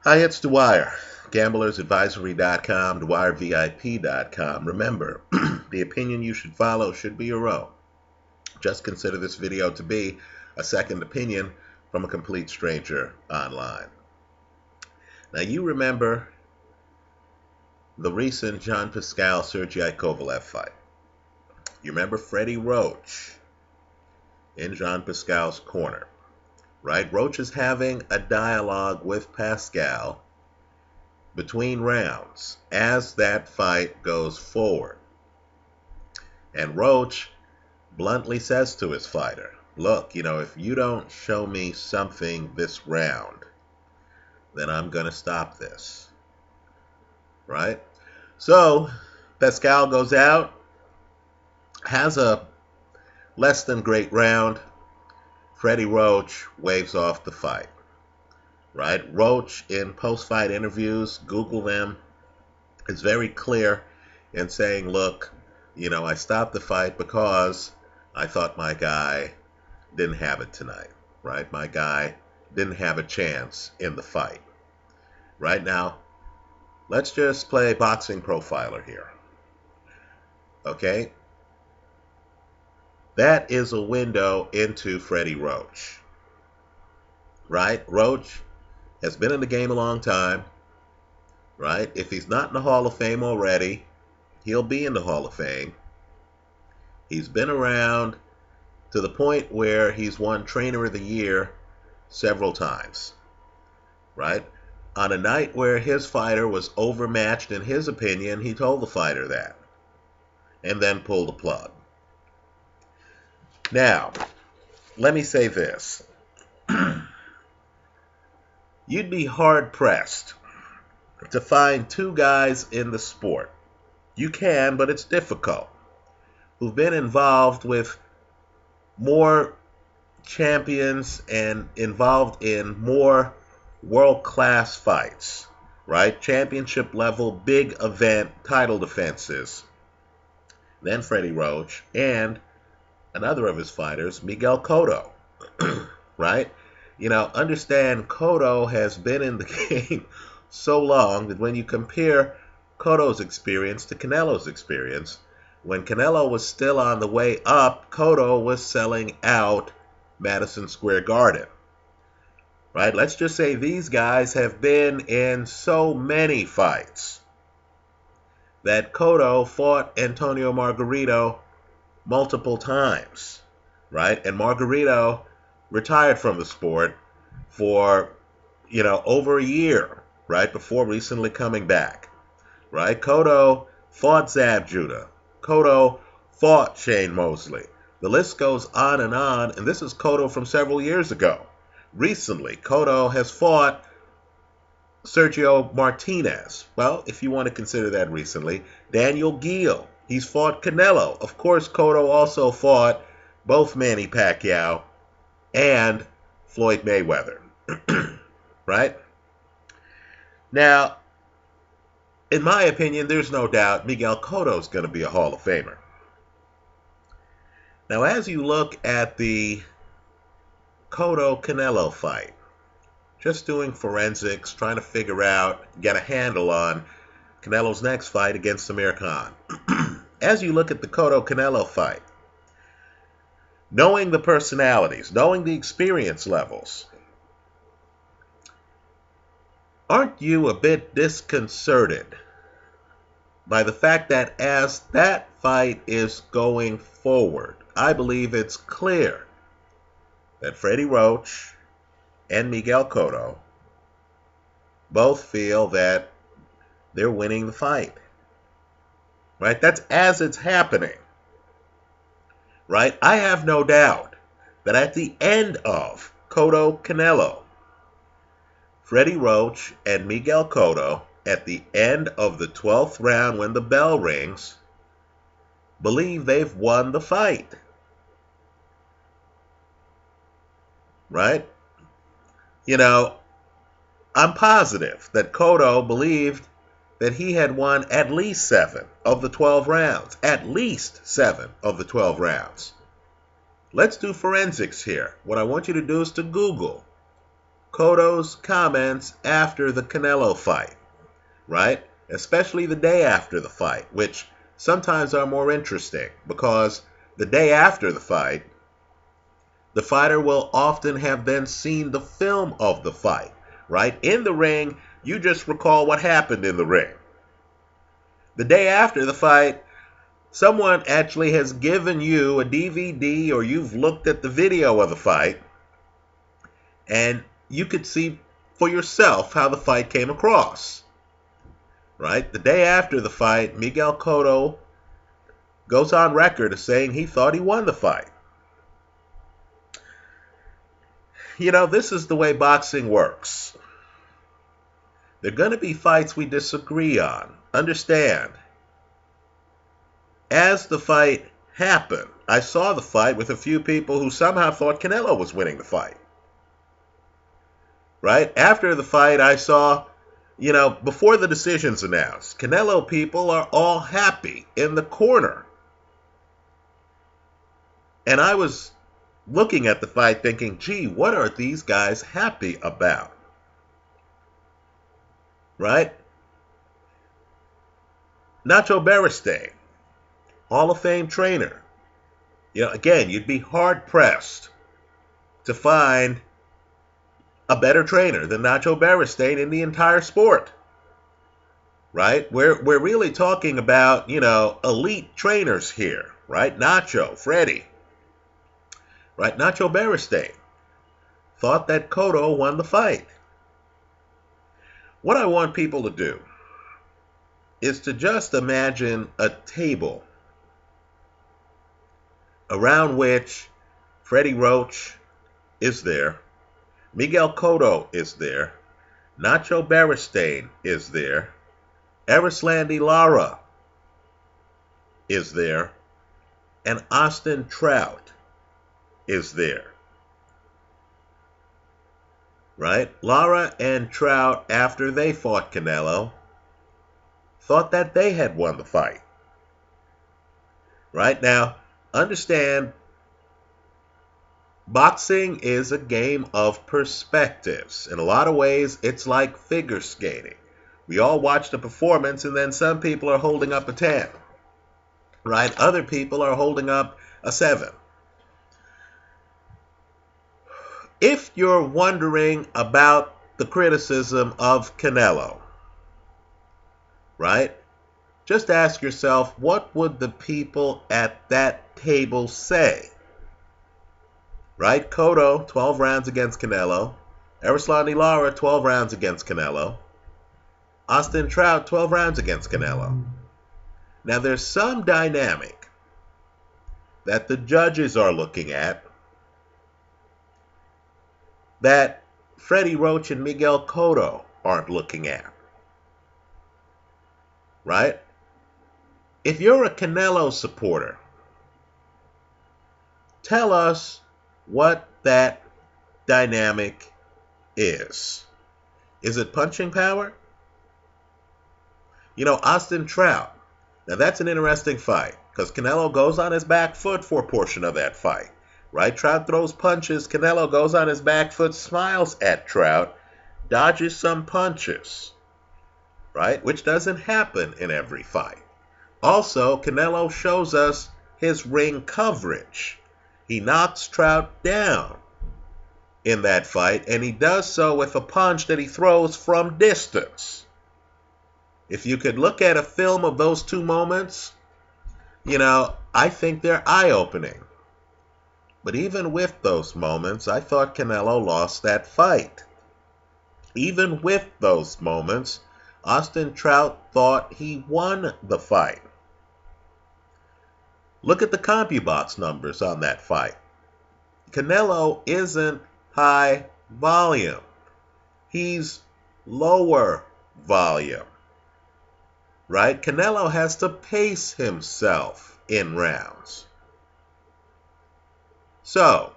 Hi, it's Dwyer. GamblersAdvisory.com, dwyervip.com. Remember, the opinion you should follow should be your own. Just consider this video to be a second opinion from a complete stranger online. Now, you remember the recent Jean Pascal-Sergei Kovalev fight. You remember Freddie Roach in Jean Pascal's corner, right? Roach is having a dialogue with Pascal between rounds as that fight goes forward. And Roach bluntly says to his fighter, look, if you don't show me something this round, then I'm going to stop this. Right? So, Pascal goes out, has a less than great round. Freddie Roach waves off the fight. Right? Roach, in post-fight interviews, Google them, is very clear in saying, look, I stopped the fight because I thought my guy didn't have it tonight, right? My guy didn't have a chance in the fight. Right now, let's just play boxing profiler here. Okay? That is a window into Freddie Roach. Right? Roach has been in the game a long time. Right? If he's not in the Hall of Fame already, he'll be in the Hall of Fame. He's been around to the point where he's won Trainer of the Year several times. Right? On a night where his fighter was overmatched in his opinion, he told the fighter that. And then pulled the plug. Now, let me say this. You'd be hard-pressed to find two guys in the sport. You can, but it's difficult. Who've been involved with more champions and involved in more world-class fights, right? Championship level, big event title defenses than Freddie Roach and another of his fighters, Miguel Cotto, right? Understand Cotto has been in the game so long that when you compare Cotto's experience to Canelo's experience, when Canelo was still on the way up, Cotto was selling out Madison Square Garden. Right? Let's just say these guys have been in so many fights that Cotto fought Antonio Margarito multiple times. Right? And Margarito retired from the sport for, over a year, right? Before recently coming back. Right? Cotto fought Zab Judah. Cotto fought Shane Mosley. The list goes on, and this is Cotto from several years ago. Recently, Cotto has fought Sergio Martinez. Well, if you want to consider that recently, Daniel Geale. He's fought Canelo. Of course, Cotto also fought both Manny Pacquiao and Floyd Mayweather. Right? Now, in my opinion, there's no doubt Miguel Cotto is going to be a Hall of Famer. Now, as you look at the Cotto-Canelo fight, just doing forensics, trying to figure out, get a handle on Canelo's next fight against Amir Khan. As you look at the Cotto-Canelo fight, knowing the personalities, knowing the experience levels, aren't you a bit disconcerted by the fact that as that fight is going forward, I believe it's clear that Freddie Roach and Miguel Cotto both feel that they're winning the fight. Right? That's as it's happening. Right? I have no doubt that at the end of Cotto-Canelo, Freddie Roach and Miguel Cotto, at the end of the 12th round when the bell rings, believe they've won the fight. Right? I'm positive that Cotto believed that he had won at least 7 of the 12 rounds. At least 7 of the 12 rounds. Let's do forensics here. What I want you to do is to Google Cotto's comments after the Canelo fight, right? Especially the day after the fight, which sometimes are more interesting because the day after the fighter will often have then seen the film of the fight, right? In the ring, you just recall what happened in the ring. The day after the fight, someone actually has given you a DVD or you've looked at the video of the fight and you could see for yourself how the fight came across, right? The day after the fight, Miguel Cotto goes on record as saying he thought he won the fight. You know, this is the way boxing works. There are going to be fights we disagree on. Understand, as the fight happened, I saw the fight with a few people who somehow thought Canelo was winning the fight. Right? After the fight, I saw, before the decision's announced, Canelo people are all happy in the corner. And I was looking at the fight thinking, gee, what are these guys happy about? Right? Nacho Beristain, Hall of Fame trainer. Again, you'd be hard-pressed to find a better trainer than Nacho Beristain in the entire sport. Right? We're really talking about, elite trainers here. Right? Nacho, Freddie. Right? Nacho Beristain thought that Cotto won the fight. What I want people to do is to just imagine a table around which Freddie Roach is there, Miguel Cotto is there, Nacho Beristain is there, Erislandy Lara is there, and Austin Trout is there. Right? Lara and Trout, after they fought Canelo, thought that they had won the fight. Right? Now, understand, boxing is a game of perspectives. In a lot of ways, it's like figure skating. We all watch the performance, and then some people are holding up a 10. Right? Other people are holding up a 7. If you're wondering about the criticism of Canelo, right, just ask yourself, what would the people at that table say? Right? Cotto, 12 rounds against Canelo. Erislandy Lara, 12 rounds against Canelo. Austin Trout, 12 rounds against Canelo. Now, there's some dynamic that the judges are looking at that Freddie Roach and Miguel Cotto aren't looking at. Right? If you're a Canelo supporter, tell us what that dynamic is. Is it punching power? Austin Trout. Now that's an interesting fight because Canelo goes on his back foot for a portion of that fight. Right? Trout throws punches. Canelo goes on his back foot, smiles at Trout, dodges some punches. Right? Which doesn't happen in every fight. Also, Canelo shows us his ring coverage. He knocks Trout down in that fight, and he does so with a punch that he throws from distance. If you could look at a film of those two moments, I think they're eye-opening. But even with those moments, I thought Canelo lost that fight. Even with those moments, Austin Trout thought he won the fight. Look at the CompuBox numbers on that fight. Canelo isn't high volume. He's lower volume. Right? Canelo has to pace himself in rounds. So,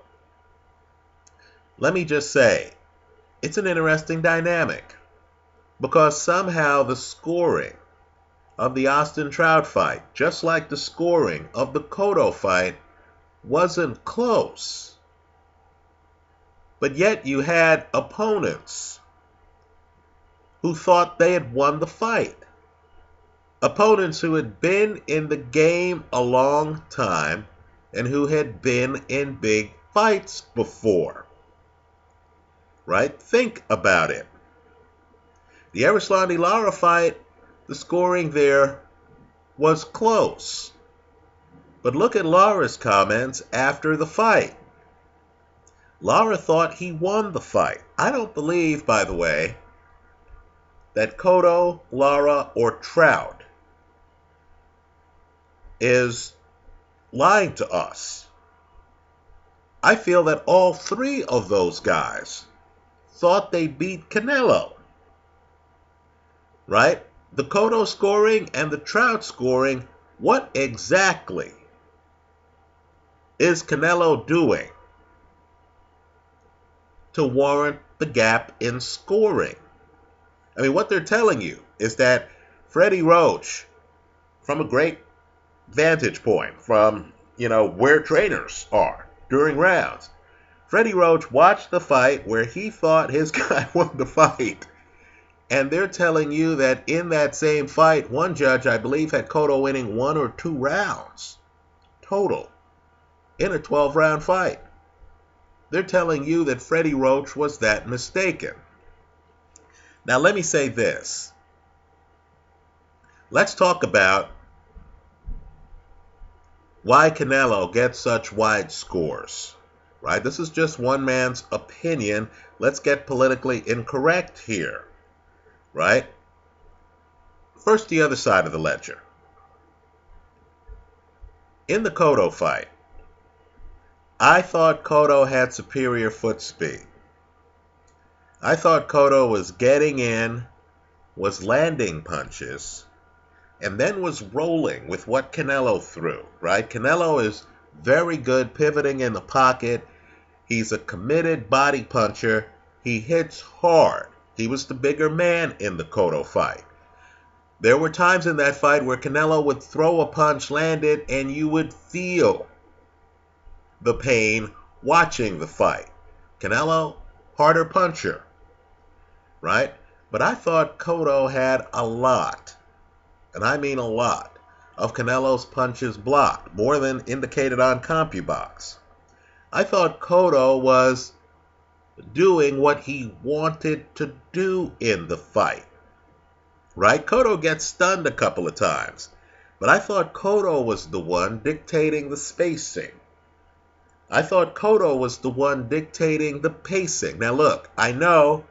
let me just say, it's an interesting dynamic because somehow the scoring of the Austin Trout fight, just like the scoring of the Cotto fight, wasn't close. But yet you had opponents who thought they had won the fight. Opponents who had been in the game a long time and who had been in big fights before. Right? Think about it. The Erislandy-Lara fight, the scoring there was close. But look at Lara's comments after the fight. Lara thought he won the fight. I don't believe, by the way, that Cotto, Lara, or Trout is lying to us. I feel that all three of those guys thought they beat Canelo. Right? The Cotto scoring and the Trout scoring, what exactly is Canelo doing to warrant the gap in scoring? I mean, what they're telling you is that Freddie Roach, from a great vantage point from, where trainers are during rounds, Freddie Roach watched the fight where he thought his guy won the fight. And they're telling you that in that same fight, one judge, I believe, had Cotto winning 1 or 2 rounds total in a 12-round fight. They're telling you that Freddie Roach was that mistaken. Now, let me say this. Let's talk about why Canelo gets such wide scores. Right? This is just one man's opinion. Let's get politically incorrect here. Right? First, the other side of the ledger. In the Cotto fight, I thought Cotto had superior foot speed. I thought Cotto was getting in, was landing punches, and then was rolling with what Canelo threw, right? Canelo is very good pivoting in the pocket. He's a committed body puncher. He hits hard. He was the bigger man in the Cotto fight. There were times in that fight where Canelo would throw a punch, land it, and you would feel the pain watching the fight. Canelo, harder puncher, right? But I thought Cotto had a lot, and I mean a lot, of Canelo's punches blocked, more than indicated on CompuBox. I thought Cotto was doing what he wanted to do in the fight, right? Cotto gets stunned a couple of times, but I thought Cotto was the one dictating the spacing. I thought Cotto was the one dictating the pacing. Now look, I know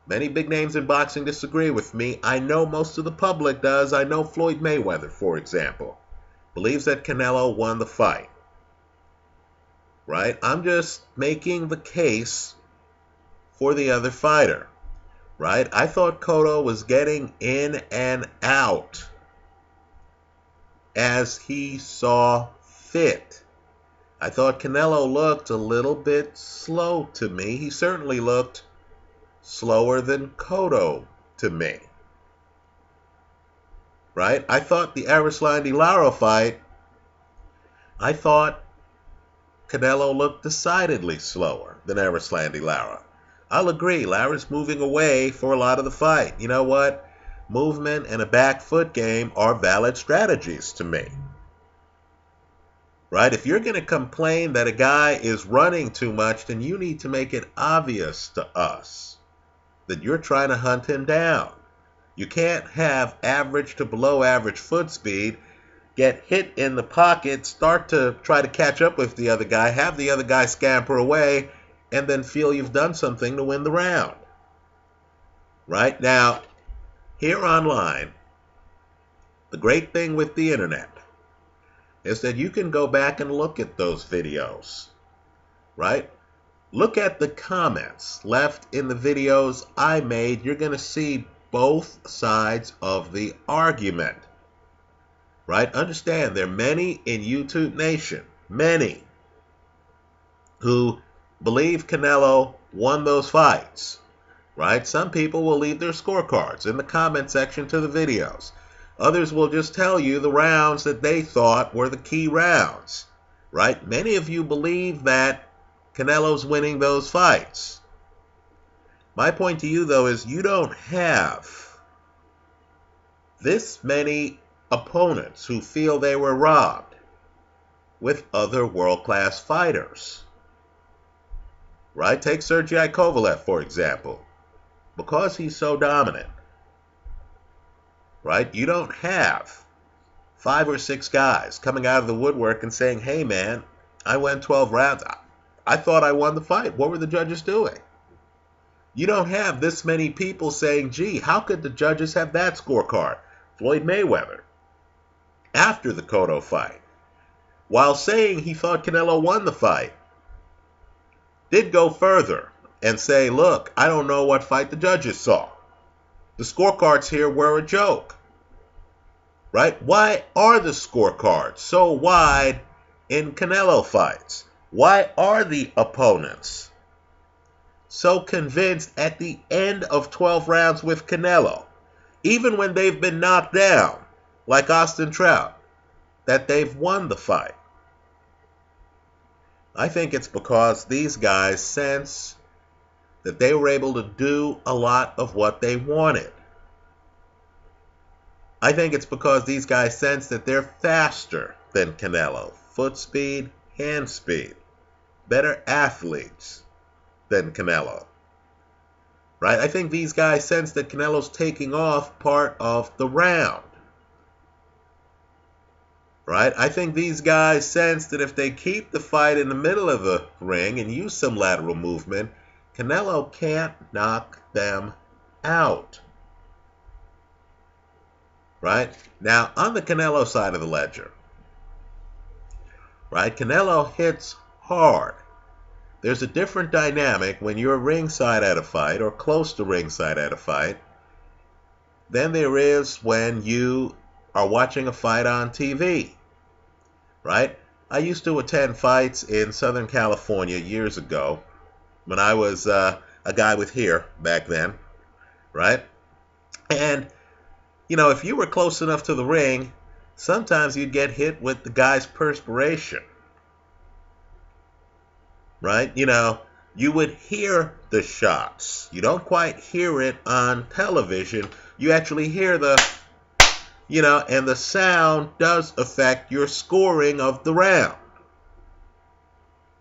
many big names in boxing disagree with me. I know most of the public does. I know Floyd Mayweather, for example, believes that Canelo won the fight. Right? I'm just making the case for the other fighter. Right? I thought Cotto was getting in and out as he saw fit. I thought Canelo looked a little bit slow to me. He certainly looked slower than Cotto to me. Right? I thought the Erislandy-Lara fight, I thought Canelo looked decidedly slower than Erislandy-Lara. I'll agree, Lara's moving away for a lot of the fight. You know what? Movement and a back foot game are valid strategies to me. Right? If you're going to complain that a guy is running too much, then you need to make it obvious to us that you're trying to hunt him down. You can't have average to below average foot speed, get hit in the pocket, start to try to catch up with the other guy, have the other guy scamper away, and then feel you've done something to win the round. Right? Now, here online, the great thing with the internet is that you can go back and look at those videos. Right? Look at the comments left in the videos I made. You're going to see both sides of the argument. Right? Understand, there are many in YouTube Nation, many, who believe Canelo won those fights. Right? Some people will leave their scorecards in the comment section to the videos. Others will just tell you the rounds that they thought were the key rounds. Right? Many of you believe that Canelo's winning those fights. My point to you, though, is you don't have this many opponents who feel they were robbed with other world-class fighters. Right? Take Sergey Kovalev, for example. Because he's so dominant, right? You don't have 5 or 6 guys coming out of the woodwork and saying, hey, man, I went 12 rounds. I thought I won the fight. What were the judges doing? You don't have this many people saying, gee, how could the judges have that scorecard? Floyd Mayweather, after the Cotto fight, while saying he thought Canelo won the fight, did go further and say, look, I don't know what fight the judges saw. The scorecards here were a joke. Right? Why are the scorecards so wide in Canelo fights? Why are the opponents so convinced at the end of 12 rounds with Canelo, even when they've been knocked down, like Austin Trout, that they've won the fight? I think it's because these guys sense that they were able to do a lot of what they wanted. I think it's because these guys sense that they're faster than Canelo. Foot speed, hand speed. Better athletes than Canelo. Right? I think these guys sense that Canelo's taking off part of the round. Right? I think these guys sense that if they keep the fight in the middle of the ring and use some lateral movement, Canelo can't knock them out. Right? Now, on the Canelo side of the ledger, right, Canelo hits hard. There's a different dynamic when you're ringside at a fight or close to ringside at a fight than there is when you are watching a fight on TV. Right? I used to attend fights in Southern California years ago when I was a guy with hair back then. Right? And you know, if you were close enough to the ring, sometimes you'd get hit with the guy's perspiration. Right? You know, you would hear the shots. You don't quite hear it on television. You actually hear the, you know, and the sound does affect your scoring of the round.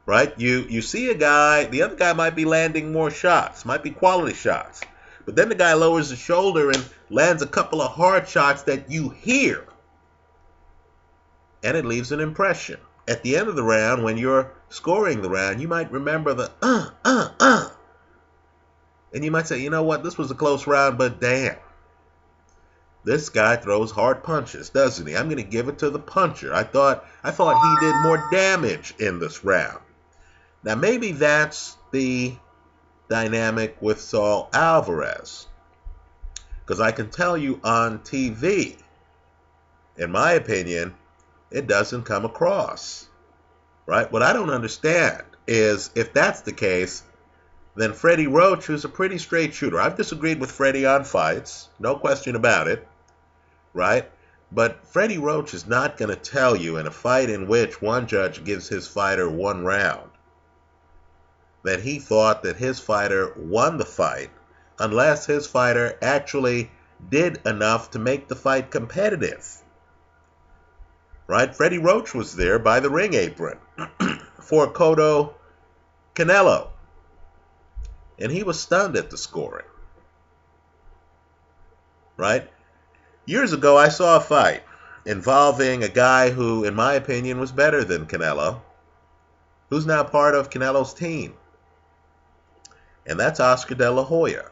Right? You see a guy, the other guy might be landing more shots, might be quality shots. But then the guy lowers his shoulder and lands a couple of hard shots that you hear. And it leaves an impression. At the end of the round, when you're scoring the round, you might remember the And you might say, you know what, this was a close round, but damn. This guy throws hard punches, doesn't he? I'm going to give it to the puncher. I thought he did more damage in this round. Now, maybe that's the dynamic with Saul Alvarez. Because I can tell you on TV, in my opinion, it doesn't come across. Right? What I don't understand is, if that's the case, then Freddie Roach, who's a pretty straight shooter. I've disagreed with Freddie on fights, no question about it. Right? But Freddie Roach is not going to tell you in a fight in which one judge gives his fighter 1 round that he thought that his fighter won the fight unless his fighter actually did enough to make the fight competitive. Right? Freddie Roach was there by the ring apron for Cotto Canelo. And he was stunned at the scoring. Right? Years ago, I saw a fight involving a guy who, in my opinion, was better than Canelo, who's now part of Canelo's team. And that's Oscar De La Hoya.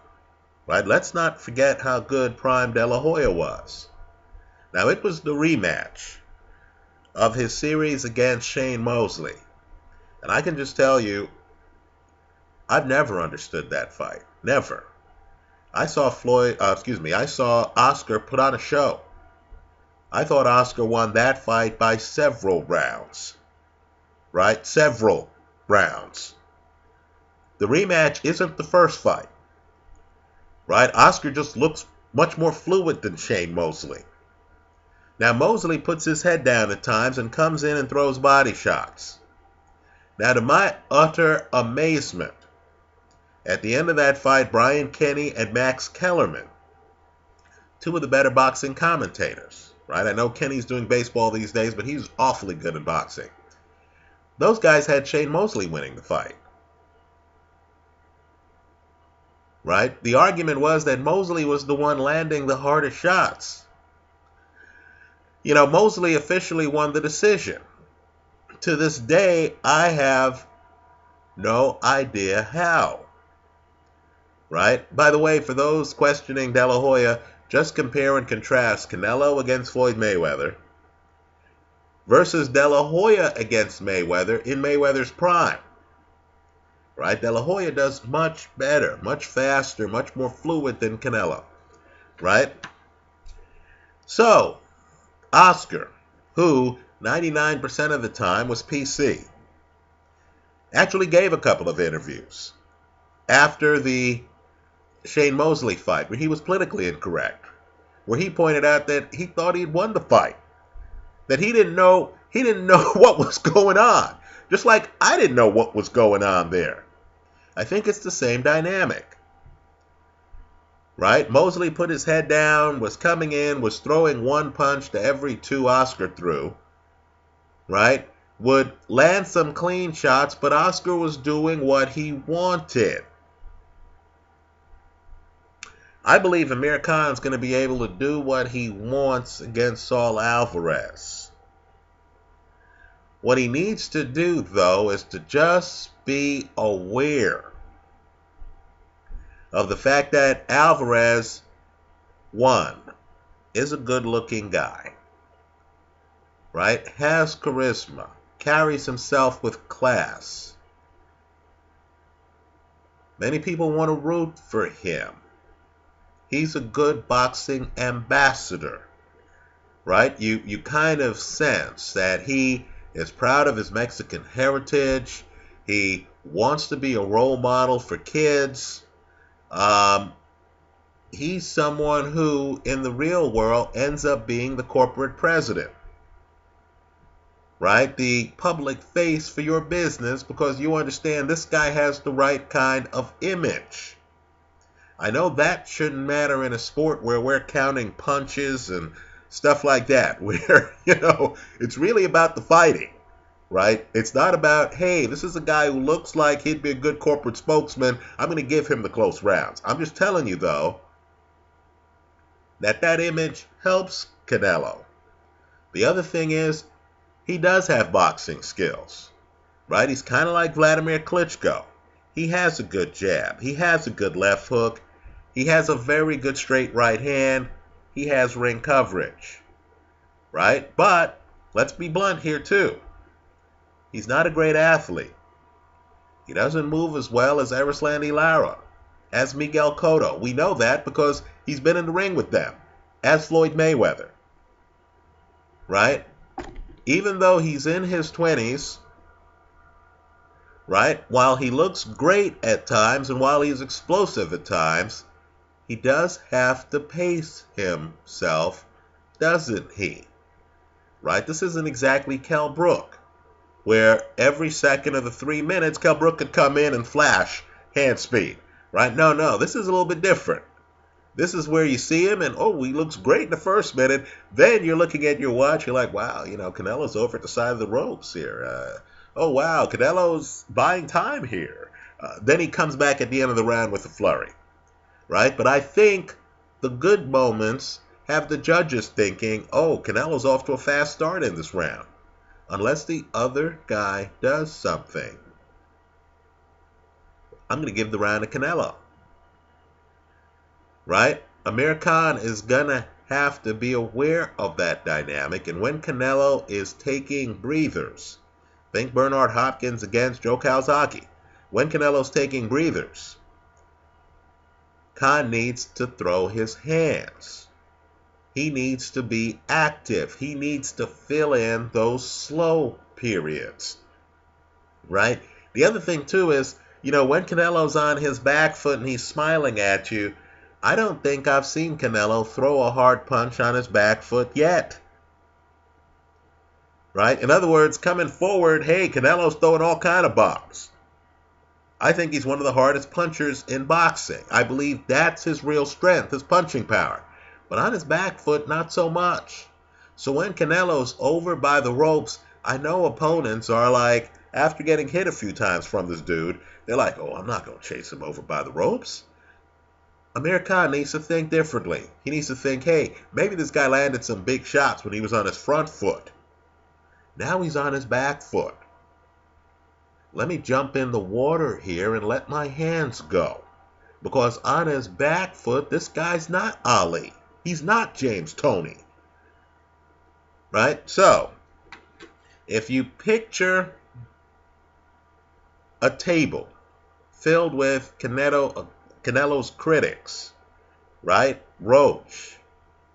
Right? Let's not forget how good Prime De La Hoya was. Now, it was the rematch of his series against Shane Mosley. And I can just tell you, I've never understood that fight. Never. I saw Oscar put on a show. I thought Oscar won that fight by several rounds. Right? Several rounds. The rematch isn't the first fight. Right? Oscar just looks much more fluid than Shane Mosley. Now, Mosley puts his head down at times and comes in and throws body shots. Now, to my utter amazement, at the end of that fight, Brian Kenny and Max Kellerman, two of the better boxing commentators, right? I know Kenny's doing baseball these days, but he's awfully good at boxing. Those guys had Shane Mosley winning the fight, right? The argument was that Mosley was the one landing the hardest shots. You know, Mosley officially won the decision. To this day, I have no idea how. Right? By the way, for those questioning De La Hoya, just compare and contrast Canelo against Floyd Mayweather versus De La Hoya against Mayweather in Mayweather's prime. Right? De La Hoya does much better, much faster, much more fluid than Canelo. Right? So, Oscar, who 99% of the time was PC, actually gave a couple of interviews after the Shane Mosley fight where he was politically incorrect, where he pointed out that he thought he'd won the fight, that he didn't know what was going on, just like I didn't know what was going on there. I think it's the same dynamic. Right? Mosley put his head down, was coming in, was throwing one punch to every two Oscar threw. Right? Would land some clean shots, but Oscar was doing what he wanted. I believe Amir Khan's going to be able to do what he wants against Saul Alvarez. What he needs to do, though, is to just be aware of the fact that Alvarez, one, is a good-looking guy, right? Has charisma, carries himself with class. Many people want to root for him. He's a good boxing ambassador, right? You kind of sense that he is proud of his Mexican heritage. He wants to be a role model for kids. He's someone who, in the real world, ends up being the corporate president, right? The public face for your business, because you understand this guy has the right kind of image. I know that shouldn't matter in a sport where we're counting punches and stuff like that, where, it's really about the fighting, right? It's not about, hey, this is a guy who looks like he'd be a good corporate spokesman. I'm going to give him the close rounds. I'm just telling you, though, that image helps Canelo. The other thing is, he does have boxing skills, right? He's kind of like Vladimir Klitschko. He has a good jab. He has a good left hook. He has a very good straight right hand. He has ring coverage, right? But let's be blunt here too. He's not a great athlete. He doesn't move as well as Erislandy Lara, as Miguel Cotto. We know that because he's been in the ring with them, as Floyd Mayweather, right? Even though he's in his 20s, right, while he looks great at times and while he's explosive at times, he does have to pace himself, doesn't he? Right? This isn't exactly Kell Brook, where every second of the 3 minutes, Kell Brook could come in and flash hand speed. Right? No. This is a little bit different. This is where you see him and, he looks great in the first minute. Then you're looking at your watch. You're like, wow, Canelo's over at the side of the ropes here. Oh, wow, Canelo's buying time here. Then he comes back at the end of the round with a flurry. Right? But I think the good moments have the judges thinking, Canelo's off to a fast start in this round. Unless the other guy does something. I'm going to give the round to Canelo. Right? Amir Khan is going to have to be aware of that dynamic. And when Canelo is taking breathers, think Bernard Hopkins against Joe Calzaghe. When Canelo's taking breathers, Khan needs to throw his hands. He needs to be active. He needs to fill in those slow periods. Right? The other thing, too, is, when Canelo's on his back foot and he's smiling at you, I don't think I've seen Canelo throw a hard punch on his back foot yet. right? In other words, coming forward, hey, Canelo's throwing all kind of bombs. I think he's one of the hardest punchers in boxing. I believe that's his real strength, his punching power. But on his back foot, not so much. So when Canelo's over by the ropes, I know opponents are like, after getting hit a few times from this dude, they're like, oh, I'm not going to chase him over by the ropes. Amir Khan needs to think differently. He needs to think, hey, maybe this guy landed some big shots when he was on his front foot. Now he's on his back foot. Let me jump in the water here and let my hands go. Because on his back foot, this guy's not Ali. He's not James Toney. Right? So, if you picture a table filled with Canelo's critics, right? Roach,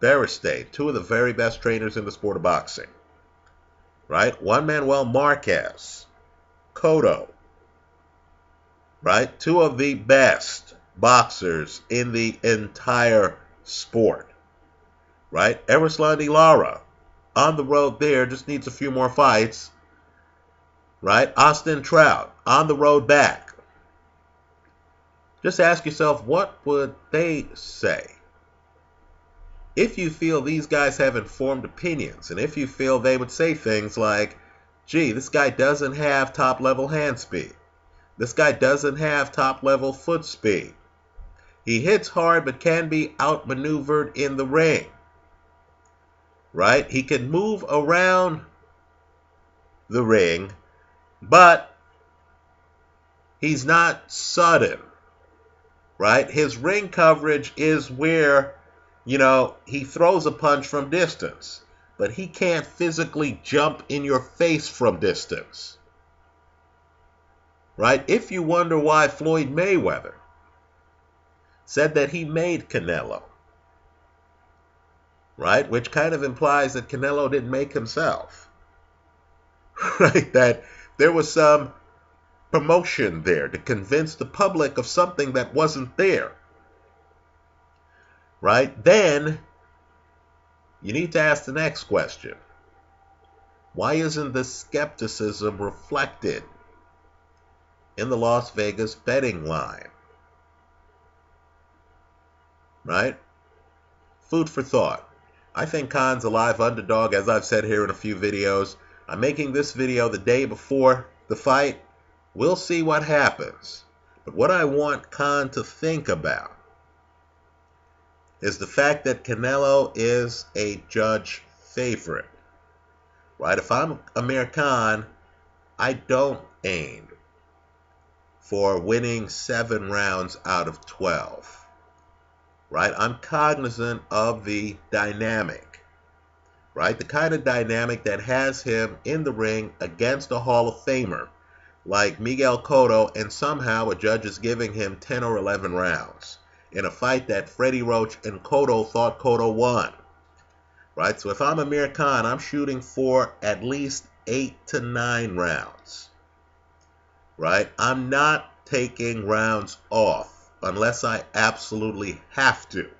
Beristain, two of the very best trainers in the sport of boxing. Right? Juan Manuel Marquez, Cotto, right? Two of the best boxers in the entire sport, right? Erislandy Lara, on the road there, just needs a few more fights, right? Austin Trout, on the road back. Just ask yourself, what would they say? If you feel these guys have informed opinions, and if you feel they would say things like, gee, this guy doesn't have top-level hand speed. This guy doesn't have top-level foot speed. He hits hard but can be outmaneuvered in the ring. Right? He can move around the ring, but he's not sudden. Right? His ring coverage is where, he throws a punch from distance, but he can't physically jump in your face from distance. Right? If you wonder why Floyd Mayweather said that he made Canelo, right? Which kind of implies that Canelo didn't make himself, right? That there was some promotion there to convince the public of something that wasn't there, right? Then you need to ask the next question. Why isn't the skepticism reflected in the Las Vegas betting line? Right? Food for thought. I think Khan's a live underdog, as I've said here in a few videos. I'm making this video the day before the fight. We'll see what happens. But what I want Khan to think about is the fact that Canelo is a judge favorite. Right? If I'm Amir Khan, I don't aim for winning 7 rounds out of 12. Right? I'm cognizant of the dynamic. Right? The kind of dynamic that has him in the ring against a Hall of Famer like Miguel Cotto, and somehow a judge is giving him 10 or 11 rounds in a fight that Freddie Roach and Cotto thought Cotto won. Right? So if I'm Amir Khan, I'm shooting for at least 8 to 9 rounds. Right? I'm not taking rounds off unless I absolutely have to.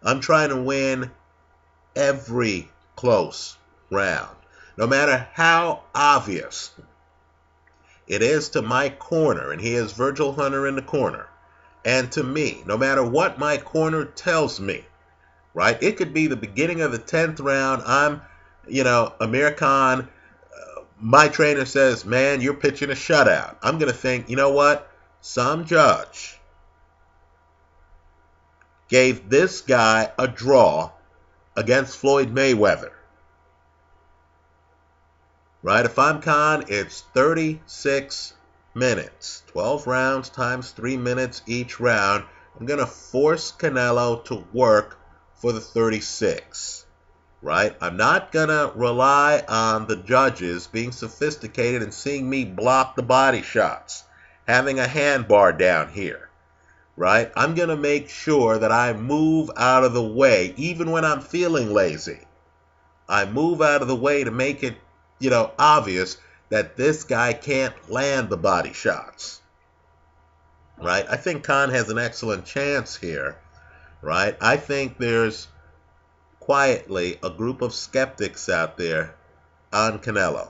I'm trying to win every close round, no matter how obvious it is to my corner, and he has Virgil Hunter in the corner, and to me, no matter what my corner tells me, right? It could be the beginning of the 10th round. I'm, Amir Khan, my trainer says, man, you're pitching a shutout. I'm going to think, you know what? Some judge gave this guy a draw against Floyd Mayweather. Right? If I'm Khan, it's 36 minutes. 12 rounds times 3 minutes each round. I'm going to force Canelo to work for the 36. Right? I'm not going to rely on the judges being sophisticated and seeing me block the body shots, having a hand bar down here. Right? I'm going to make sure that I move out of the way, even when I'm feeling lazy. I move out of the way to make it, obvious that this guy can't land the body shots. Right? I think Khan has an excellent chance here. Right? I think there's quietly a group of skeptics out there on Canelo,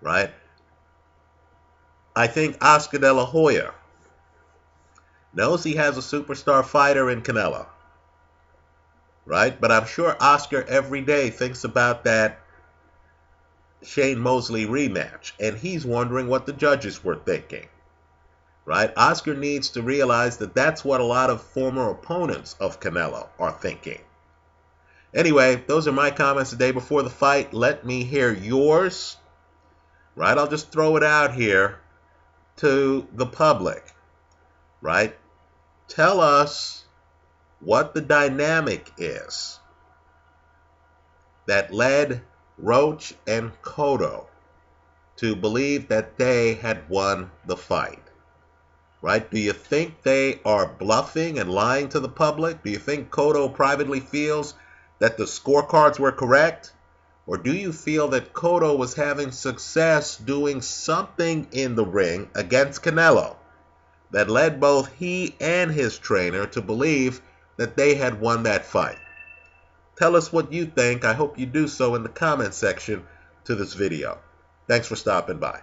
right? I think Oscar De La Hoya knows he has a superstar fighter in Canelo, right? But I'm sure Oscar every day thinks about that Shane Mosley rematch, and he's wondering what the judges were thinking, right? Oscar needs to realize that that's what a lot of former opponents of Canelo are thinking. Anyway, those are my comments the day before the fight. Let me hear yours, right? I'll just throw it out here to the public, right? Tell us what the dynamic is that led Roach and Cotto to believe that they had won the fight, right? Do you think they are bluffing and lying to the public? Do you think Cotto privately feels that the scorecards were correct? Or do you feel that Cotto was having success doing something in the ring against Canelo that led both he and his trainer to believe that they had won that fight? Tell us what you think. I hope you do so in the comment section to this video. Thanks for stopping by.